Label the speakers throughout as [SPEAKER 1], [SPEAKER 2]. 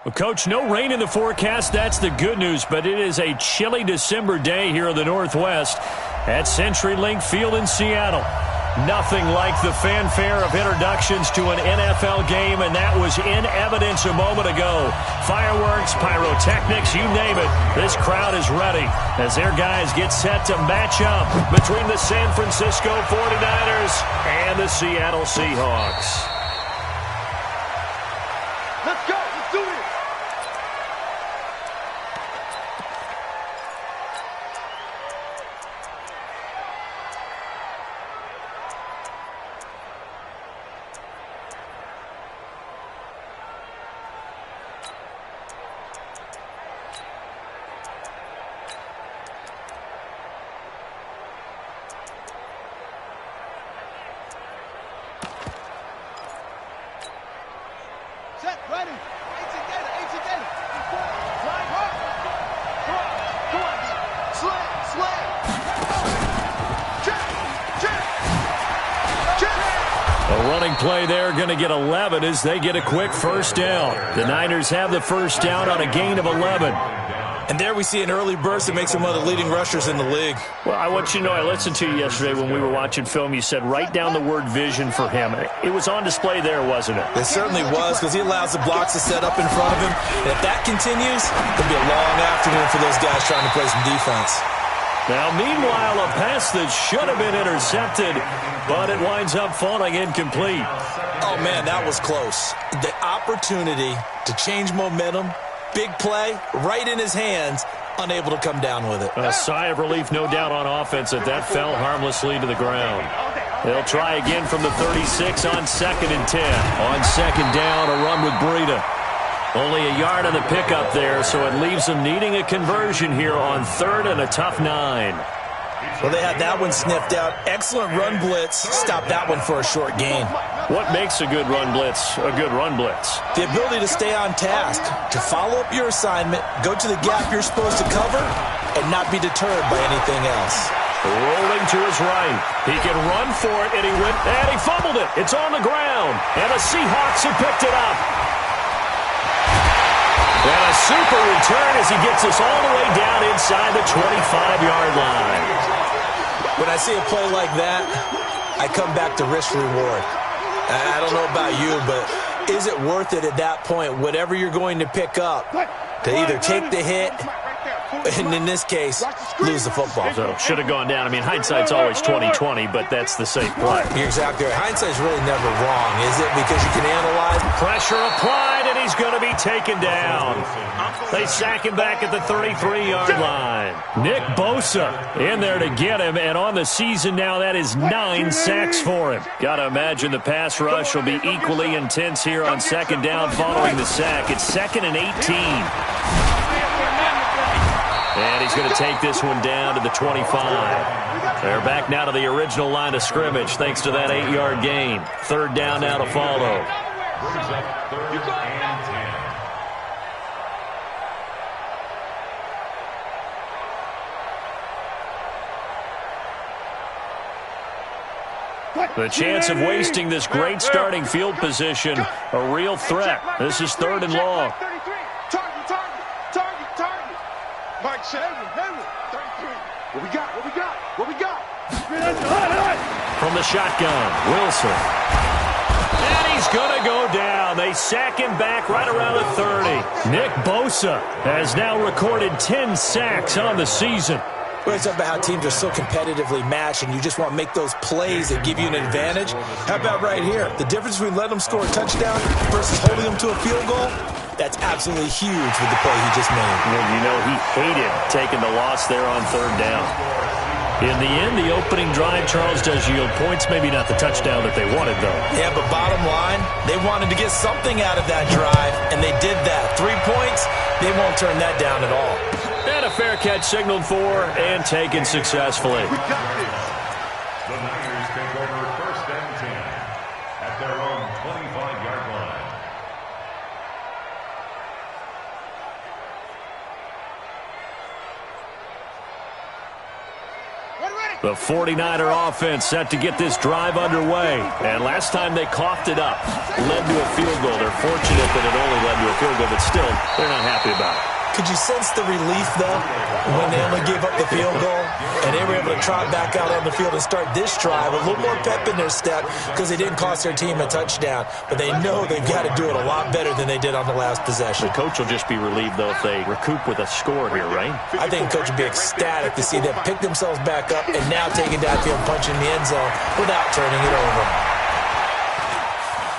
[SPEAKER 1] Well, Coach, no rain in the forecast. That's the good news, but it is a chilly December day here in the Northwest at CenturyLink Field in Seattle. Nothing like the fanfare of introductions to an NFL game, and that was in evidence a moment ago. Fireworks, pyrotechnics, you name it. This crowd is ready as their guys get set to match up between the San Francisco 49ers and the Seattle Seahawks.
[SPEAKER 2] Let's go. Let's do it. Set, ready. 18 data, 18 data. Flying hard. Come on, slam. Check.
[SPEAKER 1] A running play there, going to get 11 as they get a quick first down. The Niners have the first down on a gain of 11.
[SPEAKER 3] And there we see an early burst that makes him one of the leading rushers in the league.
[SPEAKER 1] Well, I want you to know, I listened to you yesterday when we were watching film. You said write down the word vision for him. It was on display there, wasn't it?
[SPEAKER 3] It certainly was, because he allows the blocks to set up in front of him. And if that continues, it'll be a long afternoon for those guys trying to play some defense.
[SPEAKER 1] Now, meanwhile, a pass that should have been intercepted, but it winds up falling incomplete.
[SPEAKER 3] Oh, man, that was close. The opportunity to change momentum, big play, right in his hands, unable to come down with it.
[SPEAKER 1] A sigh of relief, no doubt, on offense that fell harmlessly to the ground. They'll try again from the 36 on 2nd and 10. On second down, a run with Breida. Only a yard on the pickup there, so it leaves them needing a conversion here on 3rd and a tough 9.
[SPEAKER 3] Well, they had that one sniffed out. Excellent run blitz. Stop that one for a short gain.
[SPEAKER 1] What makes a good run blitz a good run blitz?
[SPEAKER 3] The ability to stay on task, to follow up your assignment, go to the gap you're supposed to cover, and not be deterred by anything else.
[SPEAKER 1] Rolling to his right. He can run for it, and he fumbled it. It's on the ground, and the Seahawks have picked it up. And a super return as he gets us all the way down inside the 25-yard line.
[SPEAKER 3] When I see a play like that, I come back to risk-reward. I don't know about you, but is it worth it at that point, whatever you're going to pick up, to either take the hit, and in this case, lose the football?
[SPEAKER 1] So, should have gone down. I mean, hindsight's always 20/20, but that's the safe play.
[SPEAKER 3] You're exactly right. Hindsight's really never wrong, is it? Because you can analyze.
[SPEAKER 1] Pressure applied, and he's going to be taken down. They sack him back at the 33-yard line. Nick Bosa in there to get him, and on the season now, that is 9 sacks for him. Got to imagine the pass rush will be equally intense here on second down following the sack. It's 2nd and 18. And he's going to take this one down to the 25. They're back now to the original line of scrimmage thanks to that 8-yard gain. 3rd down now to follow. The chance of wasting this great starting field position, a real threat. This is 3rd and long.
[SPEAKER 2] Mike said, Hayward, 33. What we got?
[SPEAKER 1] From the shotgun, Wilson. And he's going to go down. They sack him back right around the 30. Nick Bosa has now recorded 10 sacks on the season.
[SPEAKER 3] We're talking about how teams are so competitively matched and you just want to make those plays that give you an advantage. How about right here? The difference between letting them score a touchdown versus holding them to a field goal, that's absolutely huge with the play he just made.
[SPEAKER 1] Well, you know, he hated taking the loss there on 3rd down. In the end, the opening drive, Charles, does yield points. Maybe not the touchdown that they wanted, though.
[SPEAKER 3] Yeah, but bottom line, they wanted to get something out of that drive, and they did that. 3 points, they won't turn that down at all.
[SPEAKER 1] And a fair catch signaled for and taken successfully.
[SPEAKER 4] The Niners take over 1st and 10 at their own 25-yard line.
[SPEAKER 2] Ready.
[SPEAKER 1] The 49er offense set to get this drive underway. And last time they coughed it up, led to a field goal. They're fortunate that it only led to a field goal, but still, they're not happy about it.
[SPEAKER 3] Could you sense the relief, though, when they only gave up the field goal and they were able to trot back out on the field and start this drive? A little more pep in their step because they didn't cost their team a touchdown. But they know they've got to do it a lot better than they did on the last possession.
[SPEAKER 1] The coach will just be relieved, though, if they recoup with a score here, right?
[SPEAKER 3] I think the coach will be ecstatic to see them pick themselves back up and now take it downfield and punch in the end zone without turning it over.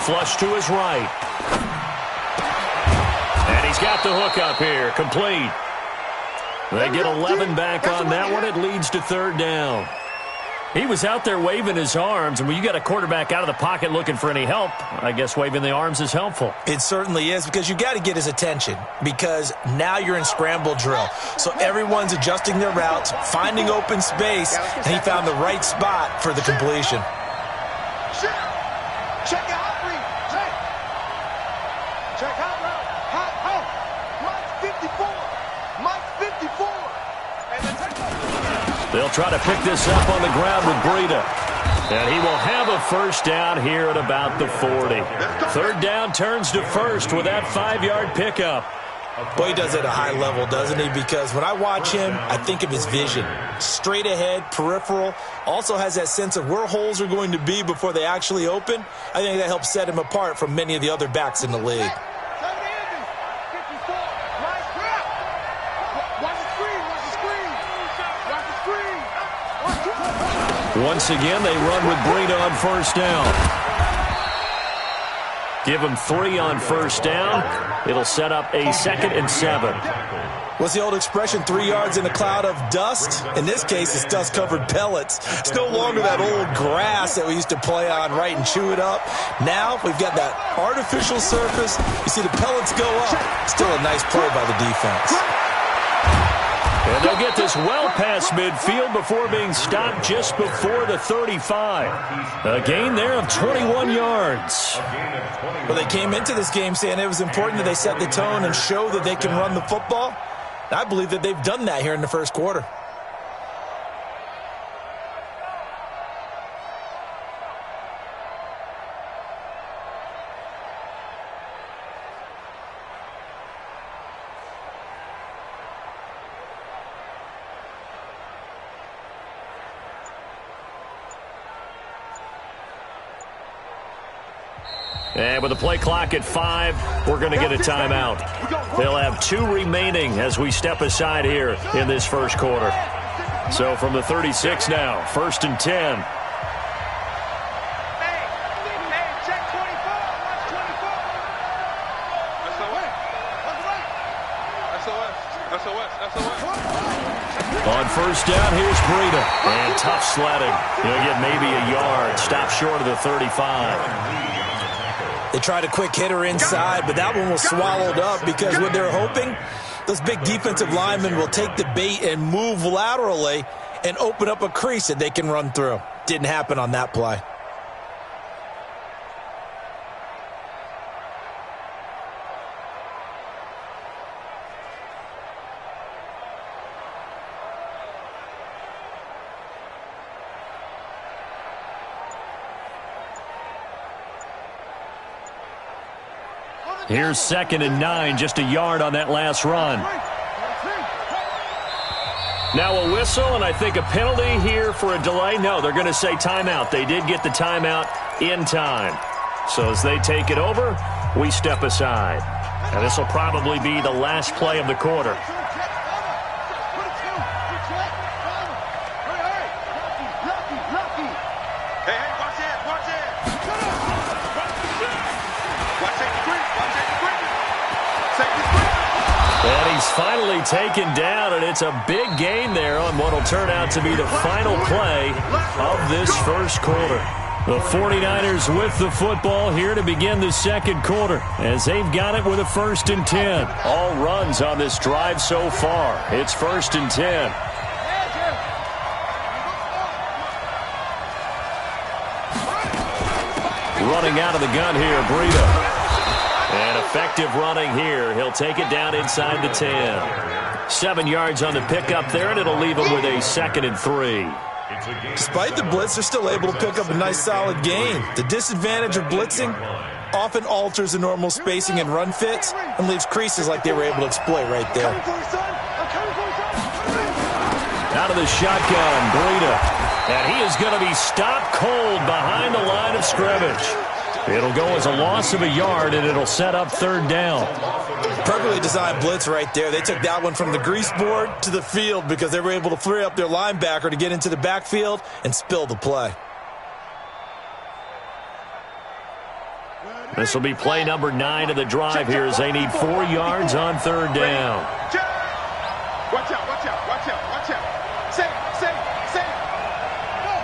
[SPEAKER 1] Flush to his right. And he's got the hook up here. Complete. They get 11 back on that one. It leads to third down. He was out there waving his arms, and when you got a quarterback out of the pocket looking for any help, I guess waving the arms is helpful.
[SPEAKER 3] It certainly is, because you got to get his attention, because now you're in scramble drill. So everyone's adjusting their routes, finding open space, and he found the right spot for the completion.
[SPEAKER 2] Check out read. Check out route. Mike 54. Mike 54. And then take off.
[SPEAKER 1] They'll try to pick this up on the ground with Breida. And he will have a first down here at about the 40. Third down turns to first with that 5-yard pickup.
[SPEAKER 3] Boy, he does it at a high level, doesn't he? Because when I watch him, I think of his vision. Straight ahead, peripheral. Also has that sense of where holes are going to be before they actually open. I think that helps set him apart from many of the other backs in the league.
[SPEAKER 1] Once again, they run with Breida on first down. Give him 3 on first down. It'll set up a 2nd and 7.
[SPEAKER 3] What's the old expression, 3 yards in a cloud of dust? In this case, it's dust-covered pellets. It's no longer that old grass that we used to play on, right, and chew it up. Now we've got that artificial surface. You see the pellets go up. Still a nice play by the defense.
[SPEAKER 1] And they'll get this well past midfield before being stopped just before the 35. A gain there of 21 yards.
[SPEAKER 3] Well, they came into this game saying it was important that they set the tone and show that they can run the football. I believe that they've done that here in the first quarter.
[SPEAKER 1] And with the play clock at 5, we're going to get a timeout. They'll have 2 remaining as we step aside here in this first quarter. So from the 36 now, 1st and 10. On first down, here's Breida. And tough sledding. He'll get maybe a yard. Stop short of the 35.
[SPEAKER 3] They tried a quick hitter inside, but that one was swallowed up because what they're hoping, those big defensive linemen will take the bait and move laterally and open up a crease that they can run through. Didn't happen on that play.
[SPEAKER 1] Here's 2nd and 9, just a yard on that last run. Now a whistle, and I think a penalty here for a delay. No, they're going to say timeout. They did get the timeout in time. So as they take it over, we step aside. And this will probably be the last play of the quarter. And he's finally taken down, and it's a big gain there on what will turn out to be the final play of this first quarter. The 49ers with the football here to begin the second quarter as they've got it with a 1st and 10. All runs on this drive so far. It's 1st and 10. Running out of the gun here, Breida. And effective running here. He'll take it down inside the 10. 7 yards on the pickup there, and it'll leave him with a 2nd and 3.
[SPEAKER 3] Despite the blitz, they're still able to pick up a nice solid gain. The disadvantage of blitzing often alters the normal spacing and run fits and leaves creases like they were able to exploit right there.
[SPEAKER 1] Out of the shotgun, Breida. And he is going to be stopped cold behind the line of scrimmage. It'll go as a loss of a yard, and it'll set up third down.
[SPEAKER 3] Perfectly designed blitz right there. They took that one from the grease board to the field because they were able to free up their linebacker to get into the backfield and spill the play.
[SPEAKER 1] This will be play number 9 of the drive here as they need 4 yards on third down.
[SPEAKER 2] Watch out, watch out, watch out, watch out. Safe. Go.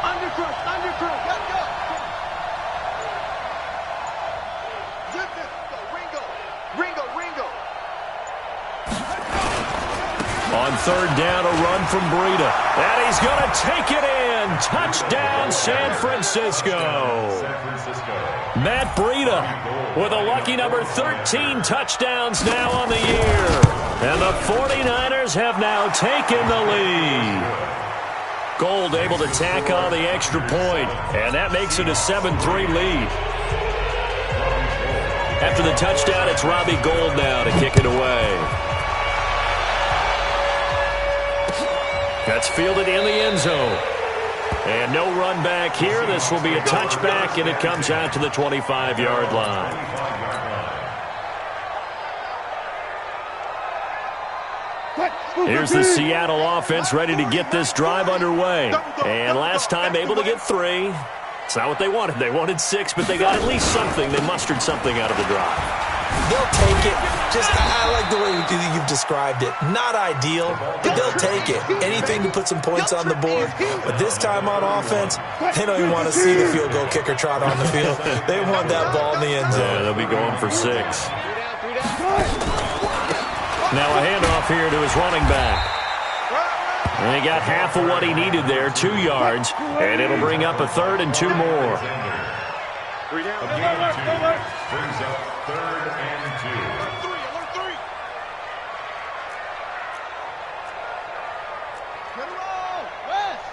[SPEAKER 2] Undercrook, let's go. Zip it. Ringo.
[SPEAKER 1] On third down, a run from Breida. And he's going to take it in. Touchdown, San Francisco. Matt Breida with a lucky number 13 touchdowns now on the year. And the 49ers have now taken the lead. Gold able to tack on the extra point, and that makes it a 7-3 lead. After the touchdown, it's Robbie Gould now to kick it away. That's fielded in the end zone. And no run back here. This will be a touchback, and it comes out to the 25-yard line. Here's the Seattle offense ready to get this drive underway. And last time able to get 3. It's not what they wanted. They wanted 6, but they got at least something. They mustered something out of the drive.
[SPEAKER 3] They'll take it. I like the way you've described it. Not ideal, but they'll take it. Anything to put some points on the board. But this time on offense, they don't even want to see the field goal kicker trot on the field. They want that ball in the end zone.
[SPEAKER 1] Yeah, they'll be going for 6. Now a handoff here to his running back. And he got half of what he needed there, 2 yards, and it'll bring up a 3rd and 2 more.
[SPEAKER 4] Brings up 3rd and 2.
[SPEAKER 2] Alert 3. Get it all. West.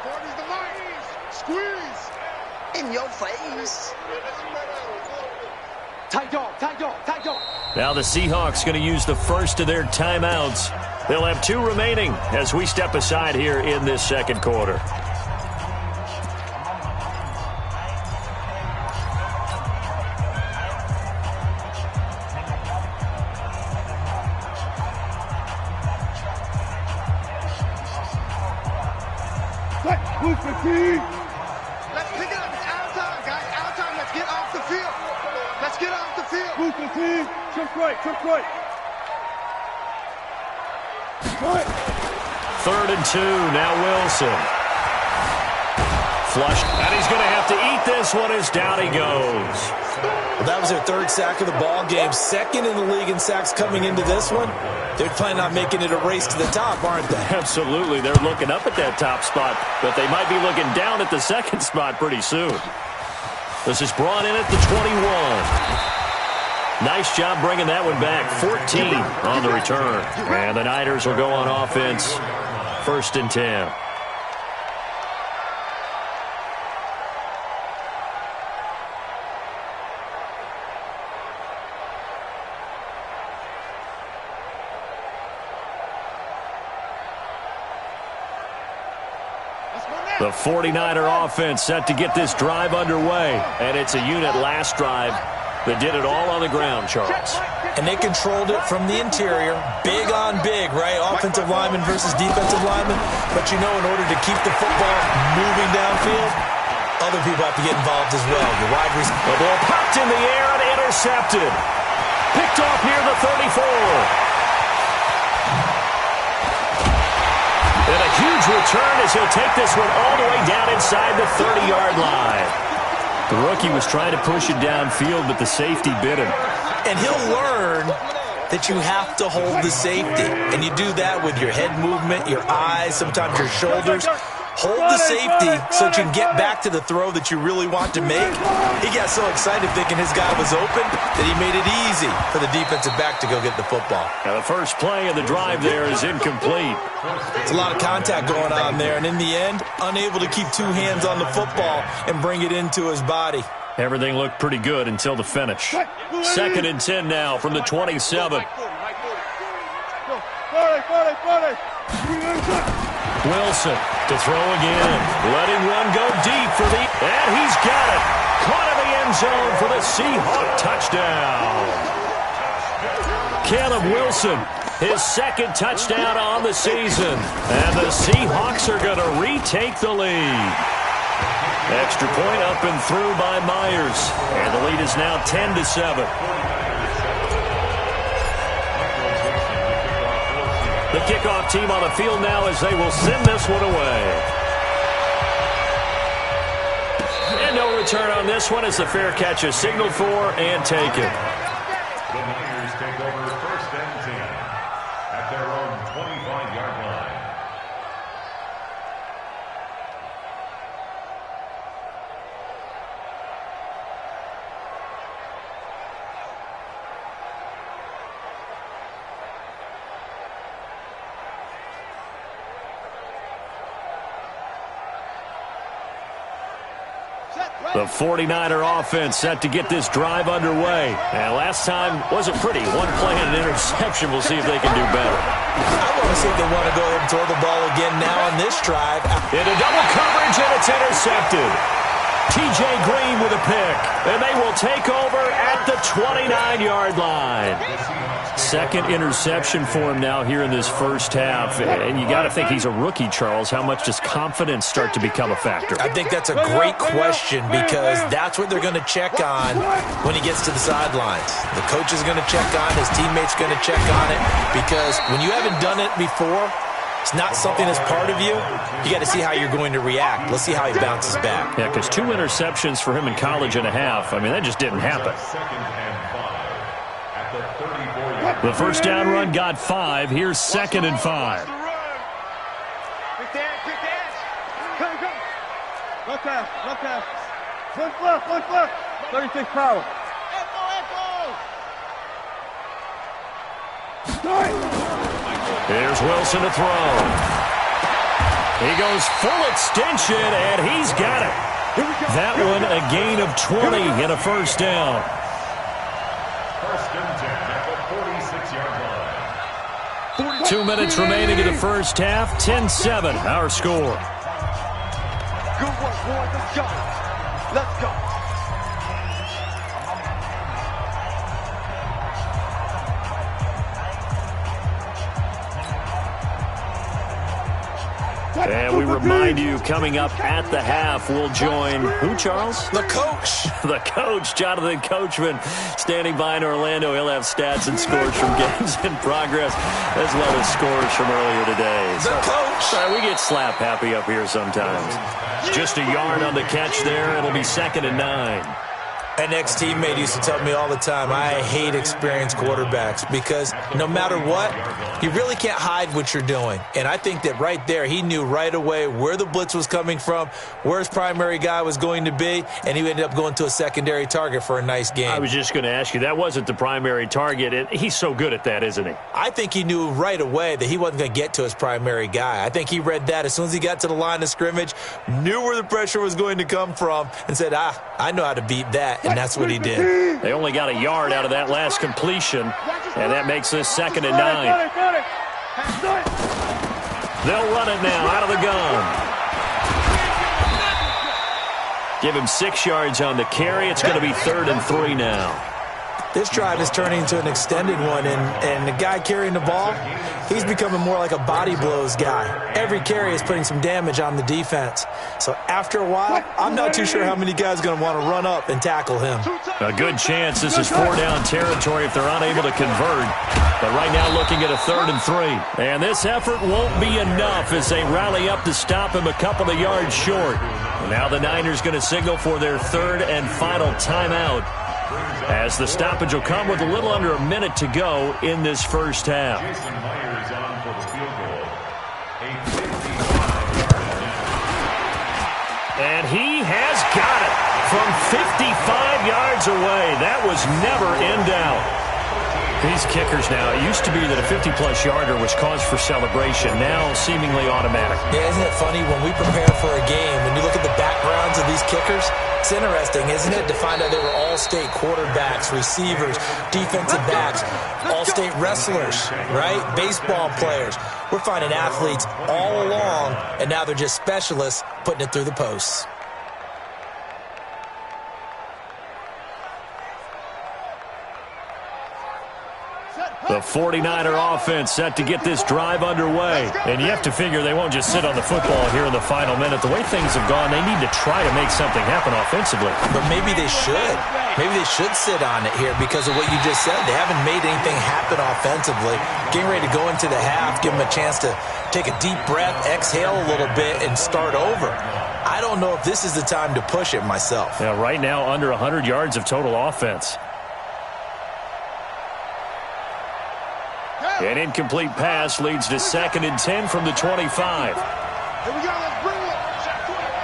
[SPEAKER 2] 40's the mark. Squeeze. In your face. Tight dog.
[SPEAKER 1] Now the Seahawks going to use the first of their timeouts. They'll have 2 remaining as we step aside here in this second quarter.
[SPEAKER 2] Let's pick it up. It's out of time, guys. Out of time. Let's get off the field. Let's get off the field. Trip right.
[SPEAKER 1] 3rd and 2. Now Wilson. Flushed. And he's going to have to eat this one as down he goes.
[SPEAKER 3] Well, that was their 3rd sack of the ball game. 2nd in the league in sacks coming into this one. They're planning on making it a race to the top, aren't they?
[SPEAKER 1] Absolutely. They're looking up at that top spot, but they might be looking down at the 2nd spot pretty soon. This is brought in at the 21. Nice job bringing that one back. 14 on the return. And the Niners will go on offense. 1st and 10. The 49er offense set to get this drive underway. And it's a unit last drive that did it all on the ground, Charles.
[SPEAKER 3] And they controlled it from the interior. Big on big, right? Offensive lineman versus defensive lineman. But you know, in order to keep the football moving downfield, other people have to get involved as well. The wide receiver.
[SPEAKER 1] The ball popped in the air and intercepted. Picked off near the 34. And a huge return as he'll take this one all the way down inside the 30-yard line. The rookie was trying to push it downfield, but the safety bit him.
[SPEAKER 3] And he'll learn that you have to hold the safety. And you do that with your head movement, your eyes, sometimes your shoulders. hold the safety so that you can get back to the throw that you really want to make. He got so excited thinking his guy was open that he made it easy for the defensive back to go get the football.
[SPEAKER 1] Now the first play of the drive there is incomplete.
[SPEAKER 3] It's a lot of contact going on there, and in the end, unable to keep two hands on the football and bring it into his body.
[SPEAKER 1] Everything looked pretty good until the finish. 2nd and 10 now from the 27. Wilson to throw again. Letting one go deep for the... And he's got it. Caught in the end zone for the Seahawk touchdown. Caleb Wilson, his 2nd touchdown on the season. And the Seahawks are going to retake the lead. Extra point up and through by Myers. And the lead is now 10-7. The kickoff team on the field now as they will send this one away. And no return on this one as the fair catch is signaled for and taken.
[SPEAKER 4] The Niners take over 1st and 10 at their own 25-yard line.
[SPEAKER 1] The 49er offense set to get this drive underway. And last time wasn't pretty. One play and an interception. We'll see if they can do better.
[SPEAKER 3] I want to see if they want to go ahead and throw the ball again now on this drive.
[SPEAKER 1] Into double coverage, and it's intercepted. T.J. Green with a pick. And they will take over at the 29-yard line. 2nd interception for him now here in this first half. And you got to think he's a rookie, Charles. How much does confidence start to become a factor?
[SPEAKER 3] I think that's a great question because that's what they're going to check on when he gets to the sidelines. The coach is going to check on, his teammates going to check on it because when you haven't done it before, it's not something that's part of you. You got to see how you're going to react. Let's see how he bounces back.
[SPEAKER 1] Yeah, because 2 interceptions for him in college and a half. I mean, that just didn't happen.
[SPEAKER 4] 2nd and 5 at the 34-yard line.
[SPEAKER 1] The first down run got 5. Here's 2nd and 5.
[SPEAKER 2] Quick dance. Come. Look out. One left. 36 power.
[SPEAKER 1] Here's Wilson to throw. He goes full extension, and he's got it. That one a gain of 20 and a first down.
[SPEAKER 4] 1st and 10 at the 46-yard line.
[SPEAKER 1] 2 minutes remaining in the first half. 10-7, our score.
[SPEAKER 2] Good work, boys. Let's go.
[SPEAKER 1] And we remind you, coming up at the half, we'll join who, Charles?
[SPEAKER 3] The coach.
[SPEAKER 1] The coach, Jonathan Coachman, standing by in Orlando. He'll have stats and scores from games in progress, as well as scores from earlier today.
[SPEAKER 3] The coach.
[SPEAKER 1] Sorry, we get slap happy up here sometimes. Just a yard on the catch there. It'll be 2nd and 9.
[SPEAKER 3] An ex-teammate used to tell me all the time, I hate experienced quarterbacks because no matter what, you really can't hide what you're doing. And I think that right there, he knew right away where the blitz was coming from, where his primary guy was going to be, and he ended up going to a secondary target for a nice game.
[SPEAKER 1] I was just going to ask you, that wasn't the primary target. And he's so good at that, isn't he?
[SPEAKER 3] I think he knew right away that he wasn't going to get to his primary guy. I think he read that as soon as he got to the line of scrimmage, knew where the pressure was going to come from, and said, I know how to beat that. And that's what he did.
[SPEAKER 1] They only got a yard out of that last completion, and that makes this 2nd and 9. They'll run it now out of the gun. Give him 6 yards on the carry. It's going to be 3rd and 3 now.
[SPEAKER 3] This drive is turning into an extended one, and the guy carrying the ball, he's becoming more like a body blows guy. Every carry is putting some damage on the defense. So after a while, I'm not too sure how many guys are going to want to run up and tackle him.
[SPEAKER 1] A good chance this is 4-down territory if they're unable to convert. But right now looking at a 3rd and 3. And this effort won't be enough as they rally up to stop him a couple of yards short. Now the Niners going to signal for their 3rd and final timeout, as the stoppage will come with a little under a minute to go in this first half.
[SPEAKER 4] Jason Myers on for the field goal. A 55-yard attempt.
[SPEAKER 1] And he has got it from 55 yards away. That was never in doubt. These kickers now, it used to be that a 50-plus yarder was cause for celebration. Now seemingly automatic.
[SPEAKER 3] Yeah, isn't it funny when we prepare for a game, when you look at the backgrounds of these kickers, it's interesting, isn't it, to find out they were all-state quarterbacks, receivers, defensive backs, all-state wrestlers, right? Baseball players. We're finding athletes all along, and now they're just specialists putting it through the posts.
[SPEAKER 1] The 49er offense set to get this drive underway. And you have to figure they won't just sit on the football here in the final minute. The way things have gone, they need to try to make something happen offensively.
[SPEAKER 3] But maybe they should. Maybe they should sit on it here because of what you just said. They haven't made anything happen offensively. Getting ready to go into the half, give them a chance to take a deep breath, exhale a little bit, and start over. I don't know if this is the time to push it myself.
[SPEAKER 1] Yeah, right now under 100 yards of total offense. An incomplete pass leads to 2nd and 10 from the 25.
[SPEAKER 2] Here we go. Let's bring it.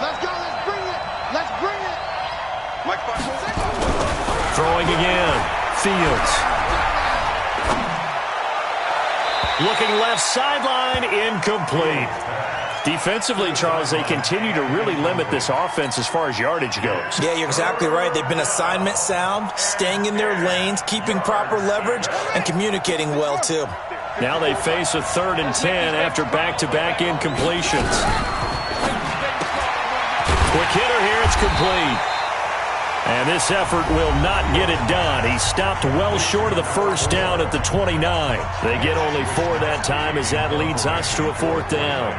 [SPEAKER 2] Let's go. Let's bring it. Let's bring it.
[SPEAKER 1] Throwing again. Fields. Looking left sideline. Incomplete. Defensively, Charles, they continue to really limit this offense as far as yardage goes.
[SPEAKER 3] Yeah, you're exactly right. They've been assignment sound, staying in their lanes, keeping proper leverage, and communicating well, too.
[SPEAKER 1] Now they face a 3rd and 10 after back-to-back incompletions. Quick hitter here. It's complete. And this effort will not get it done. He stopped well short of the first down at the 29. They get only 4 that time as that leads us to a 4th down.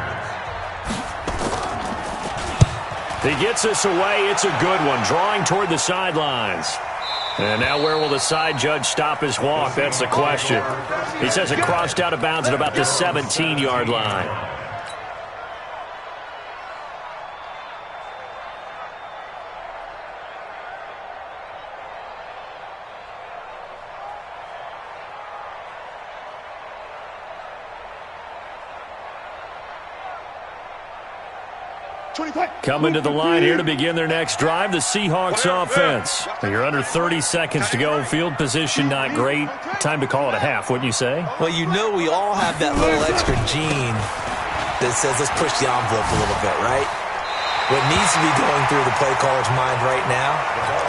[SPEAKER 1] He gets us away. It's a good one. Drawing toward the sidelines. And now where will the side judge stop his walk? That's the question. He says it crossed out of bounds at about the 17-yard line. Coming to the line here to begin their next drive, the Seahawks offense. You're under 30 seconds to go. Field position not great. Time to call it a half, wouldn't you say?
[SPEAKER 3] Well, you know we all have that little extra gene that says let's push the envelope a little bit, right? What needs to be going through the play caller's mind right now,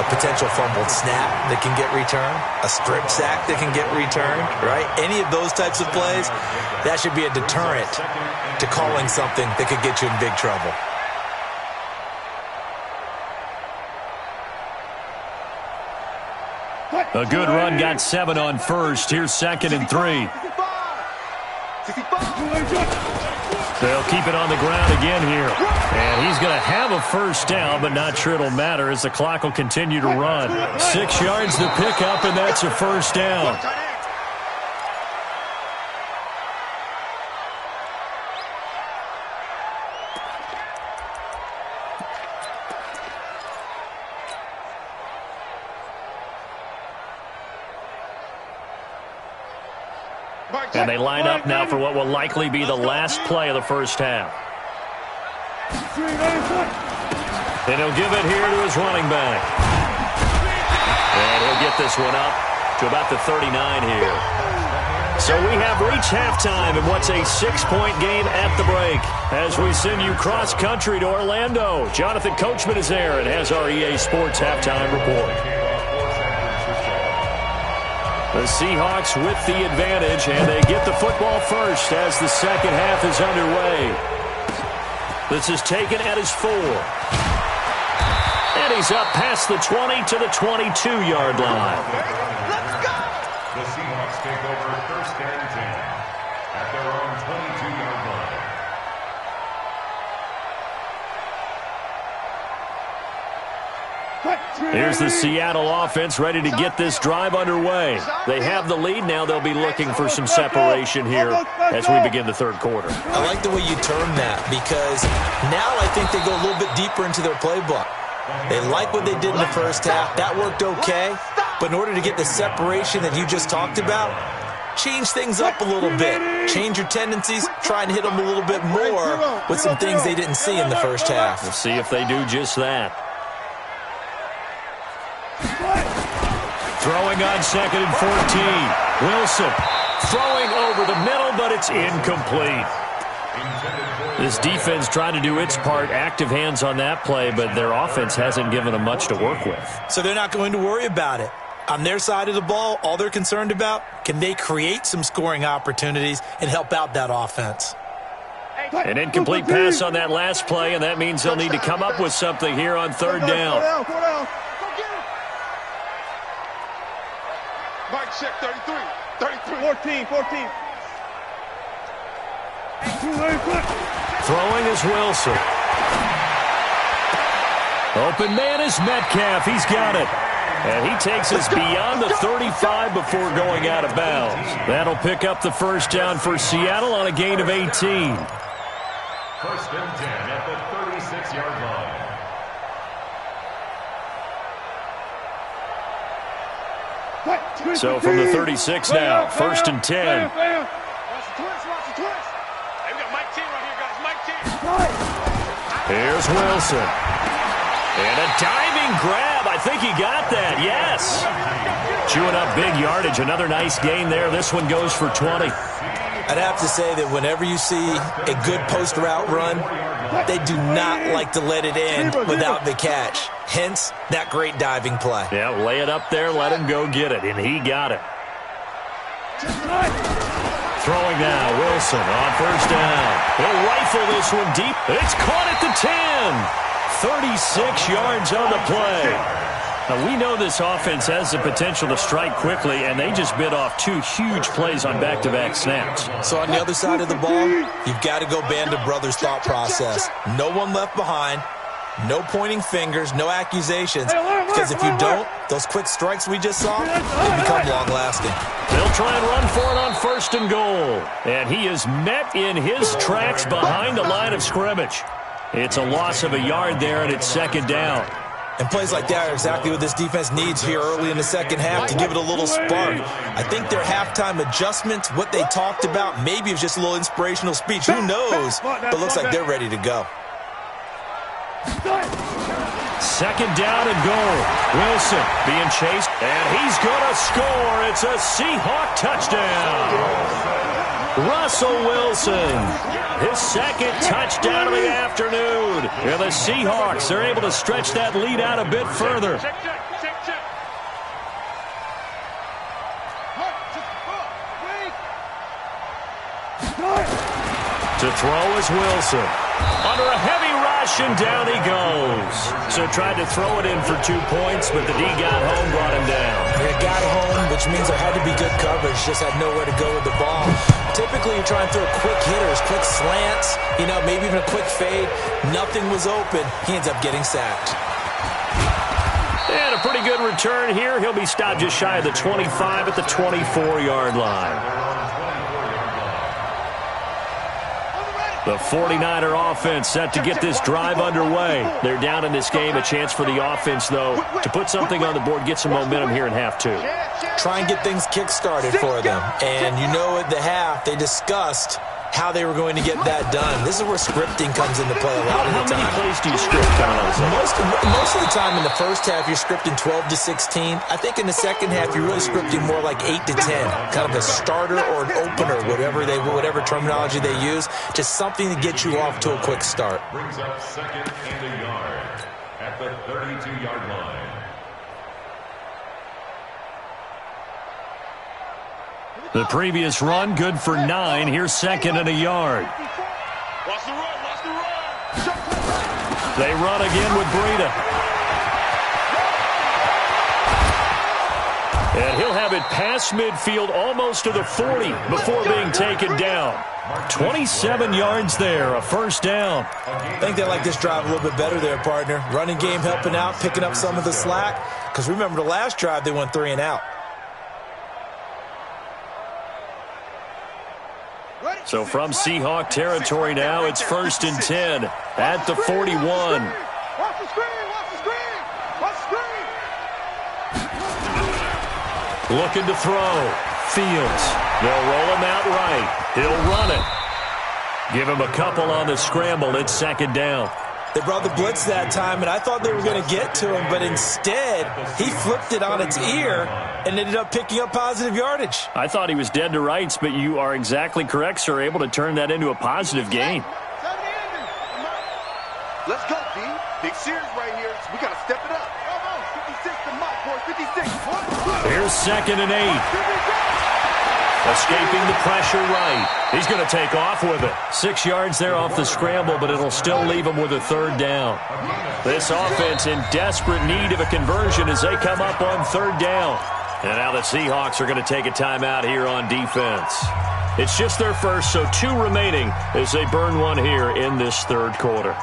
[SPEAKER 3] a potential fumbled snap that can get returned, a strip sack that can get returned, right? Any of those types of plays, that should be a deterrent to calling something that could get you in big trouble.
[SPEAKER 1] A good run, got 7 on first. Here's 2nd and 3. They'll keep it on the ground again here. And he's going to have a first down, but not sure it'll matter as the clock will continue to run. 6 yards to pick up, and that's a first down. And they line up now for what will likely be the last play of the first half. And he'll give it here to his running back. And he'll get this one up to about the 39 here. So we have reached halftime in what's a 6-point game at the break. As we send you cross-country to Orlando, Jonathan Coachman is there and has our EA Sports halftime report. The Seahawks with the advantage, and they get the football first as the second half is underway. This is taken at his 4. And he's up past the 20 to the 22-yard line.
[SPEAKER 2] Let's go!
[SPEAKER 4] The Seahawks take over 1st and 10 at their own 22-yard line.
[SPEAKER 1] Here's the Seattle offense ready to get this drive underway. They have the lead. Now they'll be looking for some separation here as we begin the 3rd quarter.
[SPEAKER 3] I like the way you term that because now I think they go a little bit deeper into their playbook. They like what they did in the first half. That worked okay. But in order to get the separation that you just talked about, change things up a little bit. Change your tendencies, try and hit them a little bit more with some things they didn't see in the first half.
[SPEAKER 1] We'll see if they do just that. Throwing on 2nd and 14. Wilson throwing over the middle, but it's incomplete. This defense trying to do its part, active hands on that play, but their offense hasn't given them much to work with.
[SPEAKER 3] So they're not going to worry about it. On their side of the ball, all they're concerned about, can they create some scoring opportunities and help out that offense?
[SPEAKER 1] An incomplete pass on that last play, and that means they'll need to come up with something here on 3rd down.
[SPEAKER 2] Mike, check 33. 14.
[SPEAKER 1] Throwing is Wilson. Open man is Metcalf. He's got it. And he takes us beyond the 35 before going out of bounds. That'll pick up the first down for Seattle on a gain of 18.
[SPEAKER 4] 1st and 10 at the 36-yard line.
[SPEAKER 1] So from the 36 now, 1st and 10.
[SPEAKER 2] Watch the twist. Hey, we got Mike T right here, guys. Mike T.
[SPEAKER 1] Here's Wilson. And a diving grab. I think he got that. Yes. Chewing up big yardage. Another nice gain there. This one goes for 20.
[SPEAKER 3] I'd have to say that whenever you see a good post route run, they do not like to let it end without the catch. Hence, that great diving play.
[SPEAKER 1] Yeah, lay it up there, let him go get it, and he got it. Throwing now, Wilson on 1st down. He'll rifle this one deep. It's caught at the 10. 36 yards on the play. Now, we know this offense has the potential to strike quickly, and they just bit off 2 huge plays on back-to-back snaps.
[SPEAKER 3] So on the other side of the ball, you've got to go Band of Brothers thought process. No one left behind. No pointing fingers, no accusations, because if you don't, those quick strikes we just saw, they become long-lasting.
[SPEAKER 1] They'll try and run for it on 1st and goal. And he is met in his tracks behind the line of scrimmage. It's a loss of a yard there, and it's 2nd down.
[SPEAKER 3] And plays like that are exactly what this defense needs here early in the second half to give it a little spark. I think their halftime adjustments, what they talked about, maybe it was just a little inspirational speech. Who knows? But looks like they're ready to go.
[SPEAKER 1] 2nd down and goal. Wilson being chased, and he's going to score. It's a Seahawk touchdown. Russell Wilson, his 2nd touchdown of the afternoon. And the Seahawks are able to stretch that lead out a bit further. To throw is Wilson. Under a heavy rush, and down he goes. So tried to throw it in for 2 points, but the D got home, brought him down.
[SPEAKER 3] It got home, which means there had to be good coverage. Just had nowhere to go with the ball. Typically, you're trying to throw quick hitters, quick slants, maybe even a quick fade. Nothing was open. He ends up getting sacked.
[SPEAKER 1] And a pretty good return here. He'll be stopped just shy of the 25 at the 24-yard line. The 49er offense set to get this drive underway. They're down in this game. A chance for the offense, though, to put something on the board, get some momentum here in half 2.
[SPEAKER 3] Try and get things kick-started for them. And at the half, they discussed how they were going to get that done. This is where scripting comes into play a lot of the time.
[SPEAKER 1] How many plays do you script coming out of this?
[SPEAKER 3] Most of the time in the first half, you're scripting 12 to 16. I think in the second half, you're really scripting more like 8 to 10. Kind of a starter or an opener, whatever terminology they use. Just something to get you off to a quick start.
[SPEAKER 4] Brings up 2nd and a yard at the 32-yard line.
[SPEAKER 1] The previous run, good for 9. Here's 2nd and a yard.
[SPEAKER 2] Watch the run.
[SPEAKER 1] They run again with Breida. And he'll have it past midfield almost to the 40 before being taken down. 27 yards there, a 1st down.
[SPEAKER 3] I think they like this drive a little bit better there, partner. Running game helping out, picking up some of the slack. Because remember, the last drive, they went 3 and out.
[SPEAKER 1] So from Seahawk territory now, it's 1st and 10 at the 41.
[SPEAKER 2] Watch the screen.
[SPEAKER 1] Looking to throw. Fields They'll roll him out right. He'll run it. Give him a couple on the scramble. It's second down.
[SPEAKER 3] They brought the blitz that time, and I thought they were going to get to him, but instead, he flipped it on its ear and ended up picking up positive yardage.
[SPEAKER 1] I thought he was dead to rights, but you are exactly correct, sir. Able to turn that into a positive gain.
[SPEAKER 2] Let's go, D. Big series right here. We got to step it up. 56 to Mike, boy. 56.
[SPEAKER 1] Here's 2nd and 8. Escaping the pressure right. He's going to take off with it. 6 yards there off the scramble, but it'll still leave him with a 3rd down. This offense in desperate need of a conversion as they come up on 3rd down. And now the Seahawks are going to take a timeout here on defense. It's just their first, so 2 remaining as they burn one here in this 3rd quarter.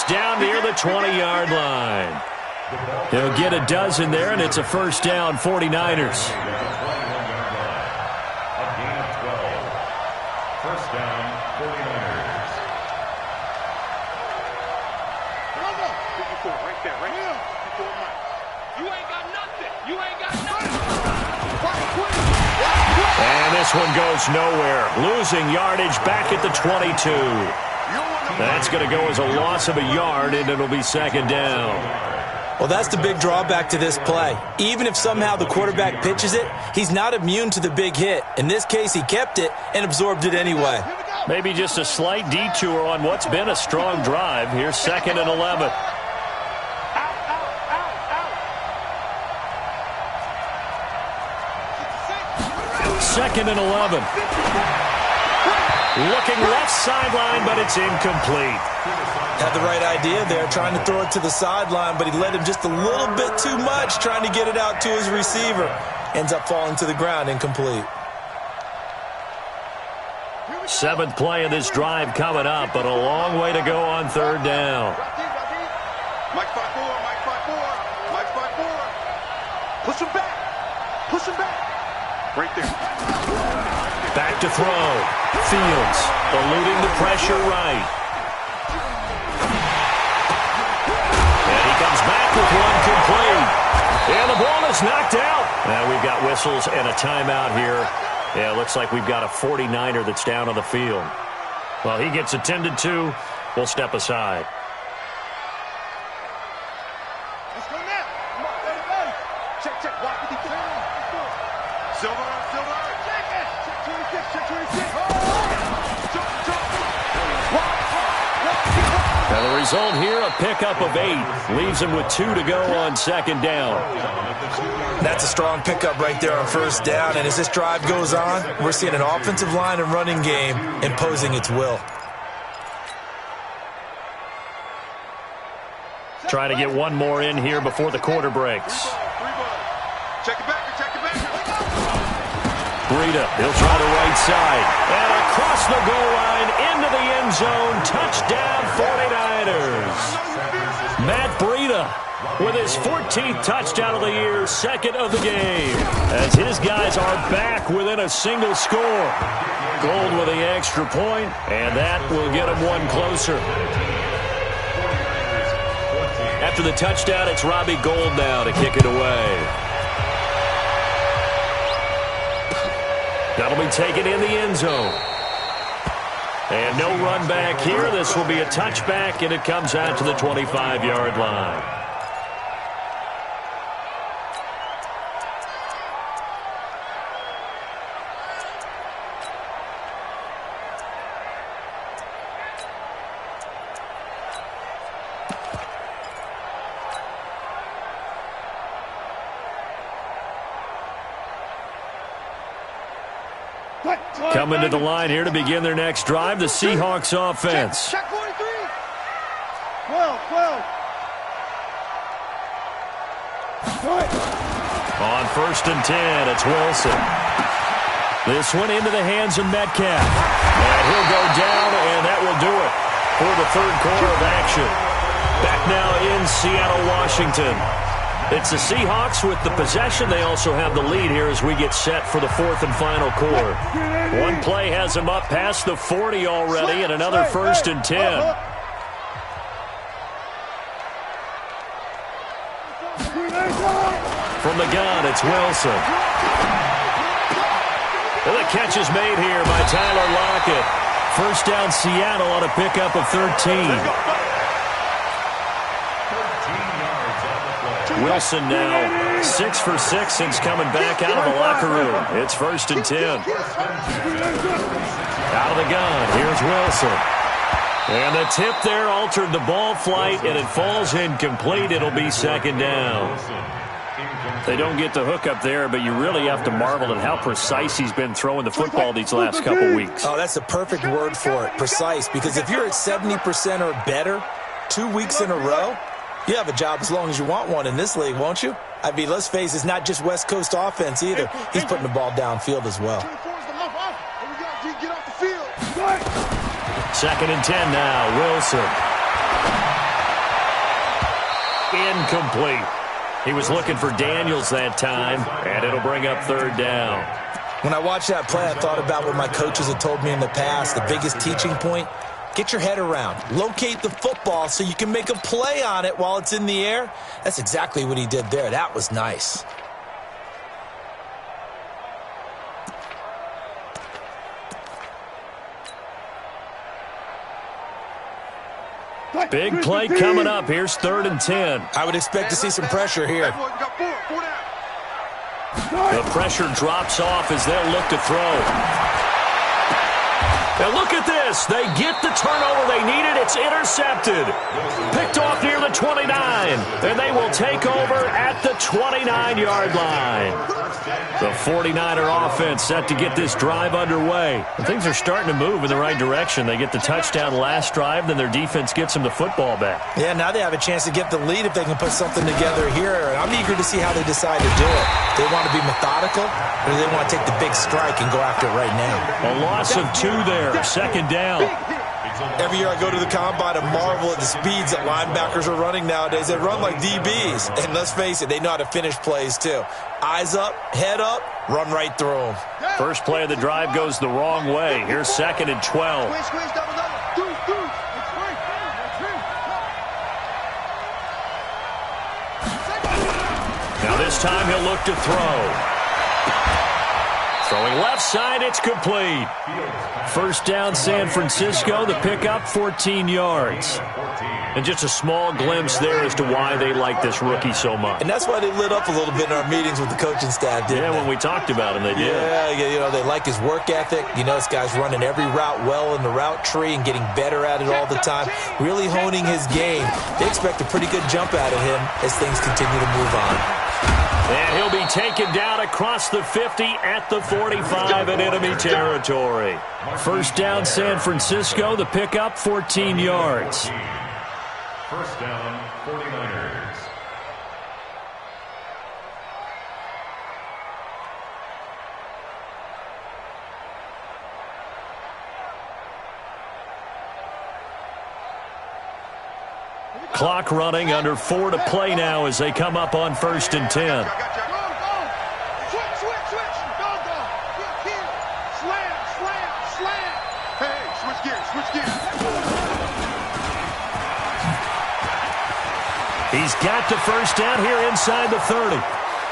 [SPEAKER 1] Down near the 20-yard line. He'll get a dozen there, and it's a first down, 49ers.
[SPEAKER 4] A gain of 12. First down, 49ers.
[SPEAKER 2] Right there, right here. You ain't got nothing. You ain't got nothing.
[SPEAKER 1] And this one goes nowhere. Losing yardage back at the 22. That's going to go as a loss of a yard, and it'll be second down.
[SPEAKER 3] Well, that's the big drawback to this play. Even if somehow the quarterback pitches it, he's not immune to the big hit. In this case, he kept it and absorbed it anyway.
[SPEAKER 1] Maybe just a slight detour on what's been a strong drive. Here's 2nd and 11. Second and 11. Looking left sideline, but it's incomplete.
[SPEAKER 3] Had the right idea there, trying to throw it to the sideline, but he led him just a little bit too much, trying to get it out to his receiver. Ends up falling to the ground, incomplete.
[SPEAKER 1] 7th play of this drive coming up, but a long way to go on 3rd down.
[SPEAKER 2] Mike 5-4, Mike 5-4, Mike 5-4. Push him back. Push him back. Right there.
[SPEAKER 1] Back to throw. Fields eluding the pressure right. And he comes back with one complete. And the ball is knocked out. Now we've got whistles and a timeout here. Yeah, it looks like we've got a 49er that's down on the field. Well, he gets attended to. We'll step aside.
[SPEAKER 2] Let's go now. Come on, buddy. Check, check. Walk with the Silver. Check it. Check 26.
[SPEAKER 1] Now the result here, a pickup of 8. Leaves him with 2 to go on 2nd down.
[SPEAKER 3] That's a strong pickup right there on 1st down. And as this drive goes on, we're seeing an offensive line and running game imposing its will.
[SPEAKER 1] Trying to get one more in here before the quarter breaks.
[SPEAKER 2] Check it back.
[SPEAKER 1] Breida, he'll try the right side. And across the goal line, into the end zone. Touchdown, 49ers. Matt Breida with his 14th touchdown of the year, 2nd of the game. As his guys are back within a single score. Gold with the extra point, and that will get him one closer. After the touchdown, it's Robbie Gould now to kick it away. That'll be taken in the end zone. And no run back here. This will be a touchback, and it comes out to the 25-yard line. Coming to the line here to begin their next drive, the Seahawks offense.
[SPEAKER 2] Check 43. 12.
[SPEAKER 1] On 1st and 10, it's Wilson. This one into the hands of Metcalf. And he'll go down, and that will do it. for the third quarter of action. Back now in Seattle, Washington. It's the Seahawks with the possession. They also have the lead here as we get set for the fourth and final quarter. One play has them up past the 40 already, and another 1st and 10. From the gun, it's Wilson. And the catch is made here by Tyler Lockett. First down, Seattle on a pickup of 13. Wilson now 6 for 6 since coming back out of the locker room. It's 1st and 10. Out of the gun, here's Wilson. And the tip there altered the ball flight, and it falls incomplete. It'll be 2nd down. They don't get the hook up there, but you really have to marvel at how precise he's been throwing the football these last couple weeks.
[SPEAKER 3] Oh, that's the perfect word for it, precise, because if you're at 70% or better 2 weeks in a row, you have a job as long as you want one in this league, won't you? I mean, let's face it, it's not just West Coast offense either. He's putting the ball downfield as well.
[SPEAKER 1] 2nd and 10 now, Wilson. Incomplete. He was looking for Daniels that time, and it'll bring up 3rd down.
[SPEAKER 3] When I watched that play, I thought about what my coaches had told me in the past. The biggest teaching point, get your head around. Locate the football so you can make a play on it while it's in the air. That's exactly what he did there. That was nice.
[SPEAKER 1] Big play coming up. Here's 3rd and 10.
[SPEAKER 3] I would expect to see some pressure here.
[SPEAKER 1] The pressure drops off as they'll look to throw. Now look at this. They get the turnover they needed. It's intercepted. Picked off near the 29. And they will take over at the 29-yard line. The 49er offense set to get this drive underway. And things are starting to move in the right direction. They get the touchdown last drive, then their defense gets them the football back.
[SPEAKER 3] Yeah, now they have a chance to get the lead if they can put something together here. I'm eager to see how they decide to do it. They want to be methodical, or do they want to take the big strike and go after it right now?
[SPEAKER 1] A loss of 2 there. 2nd down.
[SPEAKER 3] Every year I go to the combine and marvel at the speeds that linebackers are running nowadays. They run like DBs. And let's face it, they know how to finish plays too. Eyes up, head up, run right through them.
[SPEAKER 1] First play of the drive goes the wrong way. Here's 2nd and 12. Now this time he'll look to throw. Throwing left side, it's complete. First down, San Francisco. The pickup, 14 yards. And just a small glimpse there as to why they like this rookie so much.
[SPEAKER 3] And that's why they lit up a little bit in our meetings with the coaching staff, didn't they?
[SPEAKER 1] Yeah, when we talked about him, they did.
[SPEAKER 3] Yeah, you know, they like his work ethic. You know, this guy's running every route well in the route tree and getting better at it all the time. Really honing his game. They expect a pretty good jump out of him as things continue to move on.
[SPEAKER 1] And he'll be taken down across the 50 at the 45 in enemy territory. First down, San Francisco. The pickup, 14 yards.
[SPEAKER 4] First down, 49ers.
[SPEAKER 1] Clock running, under 4 to play now as they come up on 1st and 10. He's got the first down here inside the 30.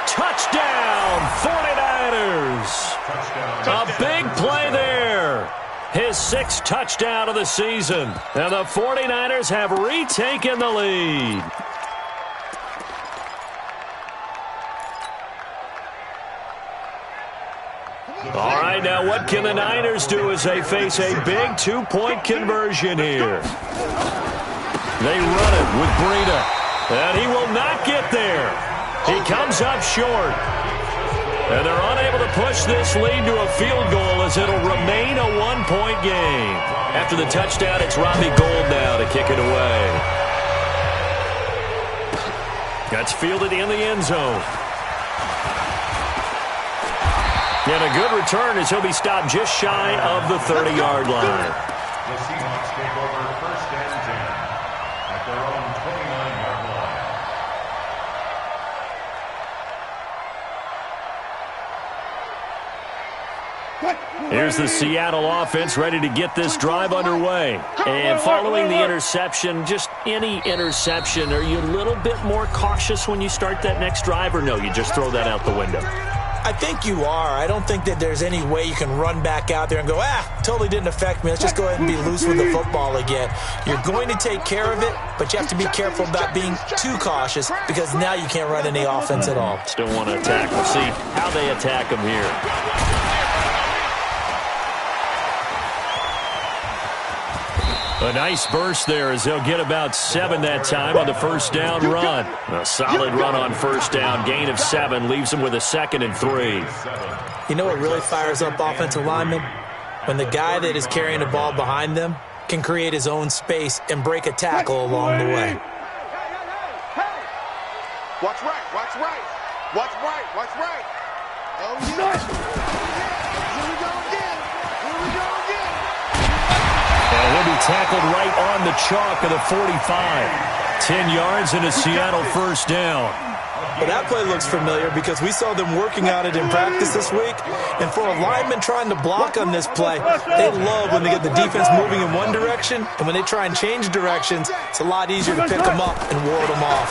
[SPEAKER 1] Touchdown, 49ers. A big play there. His 6th touchdown of the season. And the 49ers have retaken the lead. All right, now what can the Niners do as they face a big 2-point conversion here? They run it with Breida. And he will not get there. He comes up short. And they're unable to push this lead to a field goal as it'll remain a 1-point game. After the touchdown, it's Robbie Gould now to kick it away. That's fielded in the end zone. And a good return as he'll be stopped just shy of the 30-yard line.
[SPEAKER 4] The Seahawks take over first and 10 at their own 29-yard line.
[SPEAKER 1] Here's the Seattle offense ready to get this drive underway. And following the interception, just any interception, are you a little bit more cautious when you start that next drive, or no, you just throw that out the window?
[SPEAKER 3] I think you are. I don't think that there's any way you can run back out there and go, totally didn't affect me. Let's just go ahead and be loose with the football again. You're going to take care of it, but you have to be careful about being too cautious because now you can't run any offense at all.
[SPEAKER 1] Still want to attack. We'll see how they attack them here. A nice burst there as they'll get about 7 that time on the first down run. A solid run on first down. Gain of 7 leaves them with a 2nd and 3.
[SPEAKER 3] You know what really fires up offensive linemen? When the guy that is carrying the ball behind them can create his own space and break a tackle along the way.
[SPEAKER 2] Watch right, watch right. Watch right, watch right. Oh, yeah. Here we go again. Here we go again.
[SPEAKER 1] And he'll be tackled right on the chalk of the 45. 10 yards and a Seattle first down.
[SPEAKER 3] Well, that play looks familiar because we saw them working out it in practice this week. And for a lineman trying to block on this play, they love when they get the defense moving in one direction. And when they try and change directions, it's a lot easier to pick them up and ward them off.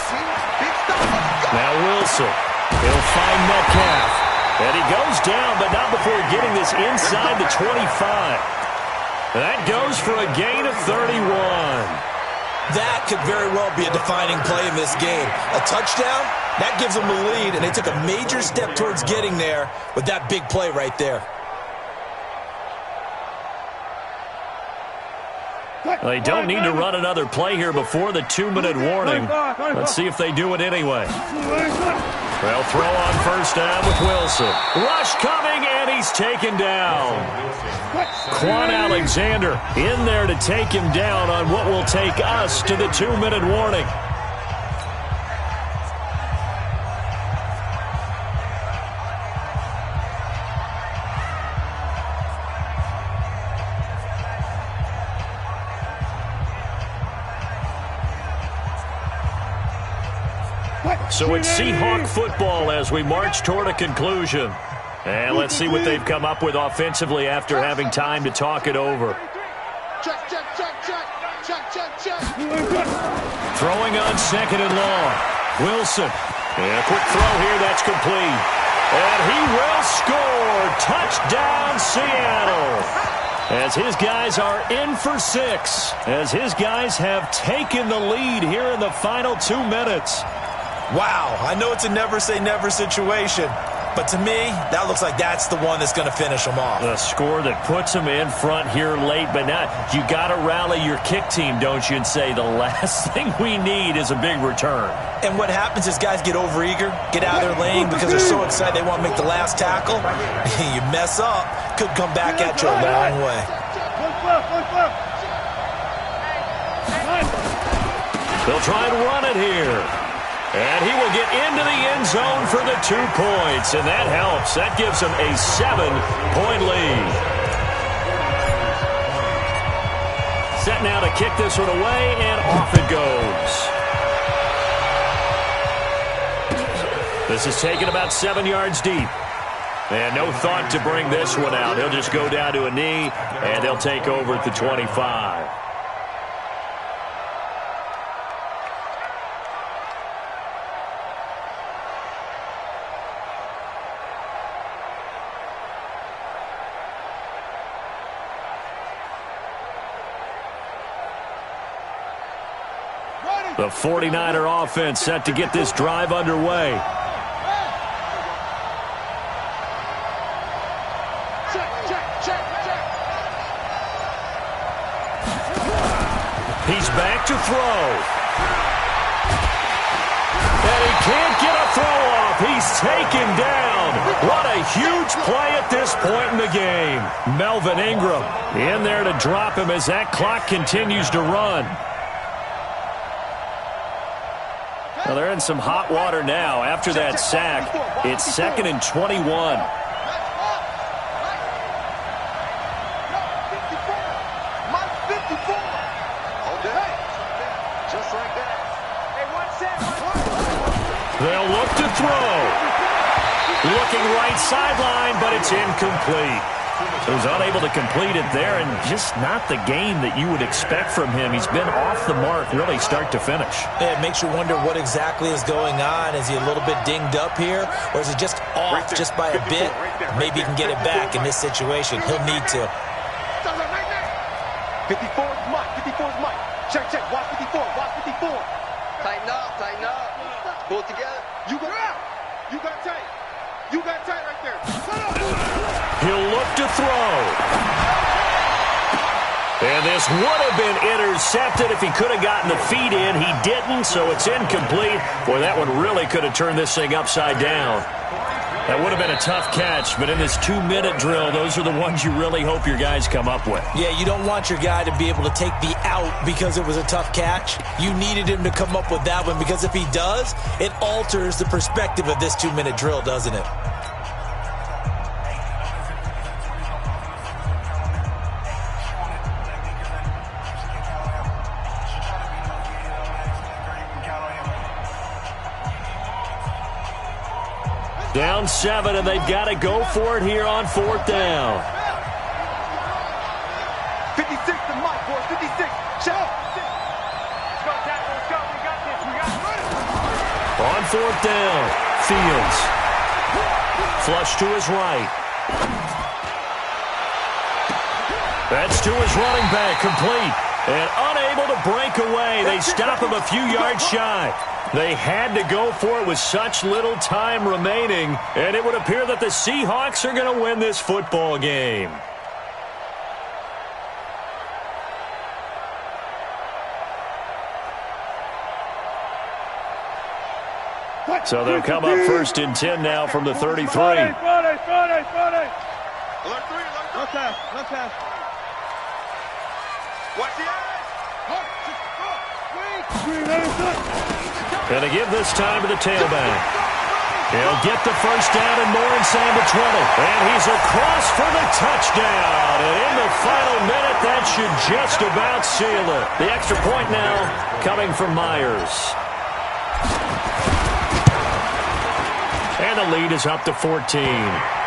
[SPEAKER 1] Now Wilson. He'll find Metcalf. And he goes down, but not before getting this inside the 25. That goes for a gain of 31.
[SPEAKER 3] That could very well be a defining play in this game. A touchdown, that gives them the lead, and they took a major step towards getting there with that big play right there.
[SPEAKER 1] They don't need to run another play here before the 2-minute warning. Let's see if they do it anyway. They'll throw on first down with Wilson. Rush coming, and he's taken down. Quan Alexander in there to take him down on what will take us to the 2-minute warning. So it's Seahawk football as we march toward a conclusion. And let's see what they've come up with offensively after having time to talk it over.
[SPEAKER 2] Check, check, check, check, check, check, check.
[SPEAKER 1] Throwing on 2nd and long. Wilson. And a quick throw here, that's complete. And he will score. Touchdown, Seattle. As his guys are in for 6. As his guys have taken the lead here in the final 2 minutes.
[SPEAKER 3] Wow, I know it's a never-say-never situation, but to me, that looks like that's the one that's going to finish them off.
[SPEAKER 1] A score that puts them in front here late, but now you got to rally your kick team, don't you, and say the last thing we need is a big return.
[SPEAKER 3] And what happens is guys get overeager, get out of their lane because they're so excited they want to make the last tackle. You mess up, could come back at you a long way.
[SPEAKER 1] They'll try and run it here. And he will get into the end zone for the 2 points, and that helps. That gives them a 7-point lead. Set now to kick this one away, and off it goes. This is taken about 7 yards deep. And no thought to bring this one out. He'll just go down to a knee, and they'll take over at the 25. The 49er offense set to get this drive underway. He's back to throw. And he can't get a throw off. He's taken down. What a huge play at this point in the game. Melvin Ingram in there to drop him as that clock continues to run. Well, they're in some hot water now. After that sack, it's 2nd and 21.
[SPEAKER 2] My
[SPEAKER 1] to throw. Looking right sideline, but it's incomplete. He was unable to complete it there, and just not the game that you would expect from him. He's been off the mark really start to finish.
[SPEAKER 3] Yeah, it makes you wonder what exactly is going on. Is he a little bit dinged up here, or is he just off just by a bit? Maybe he can get it back in this situation. He'll need to.
[SPEAKER 2] 54 is Mike. 54 is Mike. Check, check. Watch 54. Watch 54.
[SPEAKER 5] Tighten up. Tighten up. Pull it together.
[SPEAKER 2] You got tight. You got tight right there.
[SPEAKER 1] He'll look to throw. And this would have been intercepted if he could have gotten the feet in. He didn't, so it's incomplete. Boy, that one really could have turned this thing upside down. That would have been a tough catch, but in this 2-minute drill, those are the ones you really hope your guys come up with.
[SPEAKER 3] Yeah, you don't want your guy to be able to take the out because it was a tough catch. You needed him to come up with that one, because if he does, it alters the perspective of this 2-minute drill, doesn't it?
[SPEAKER 1] Down 7, and they've got to go for it here on 4th down.
[SPEAKER 2] 56 to Mike, boys. 56. Check. Let's go, tackle. Let's go. We got this. We got it.
[SPEAKER 1] On 4th down, Fields. Flush to his right. That's to his running back, complete. And unable to break away. They stop him a few yards shy. They had to go for it with such little time remaining, and it would appear that the Seahawks are going to win this football game. So they'll come up 1st and 10 now from the 33.
[SPEAKER 2] Friday. Alert 3. Left half. Watch the eyes.
[SPEAKER 1] Going to give this time to the tailback. He'll get the first down and more inside the 20. And he's across for the touchdown. And in the final minute, that should just about seal it. The extra point now coming from Myers. And the lead is up to 14.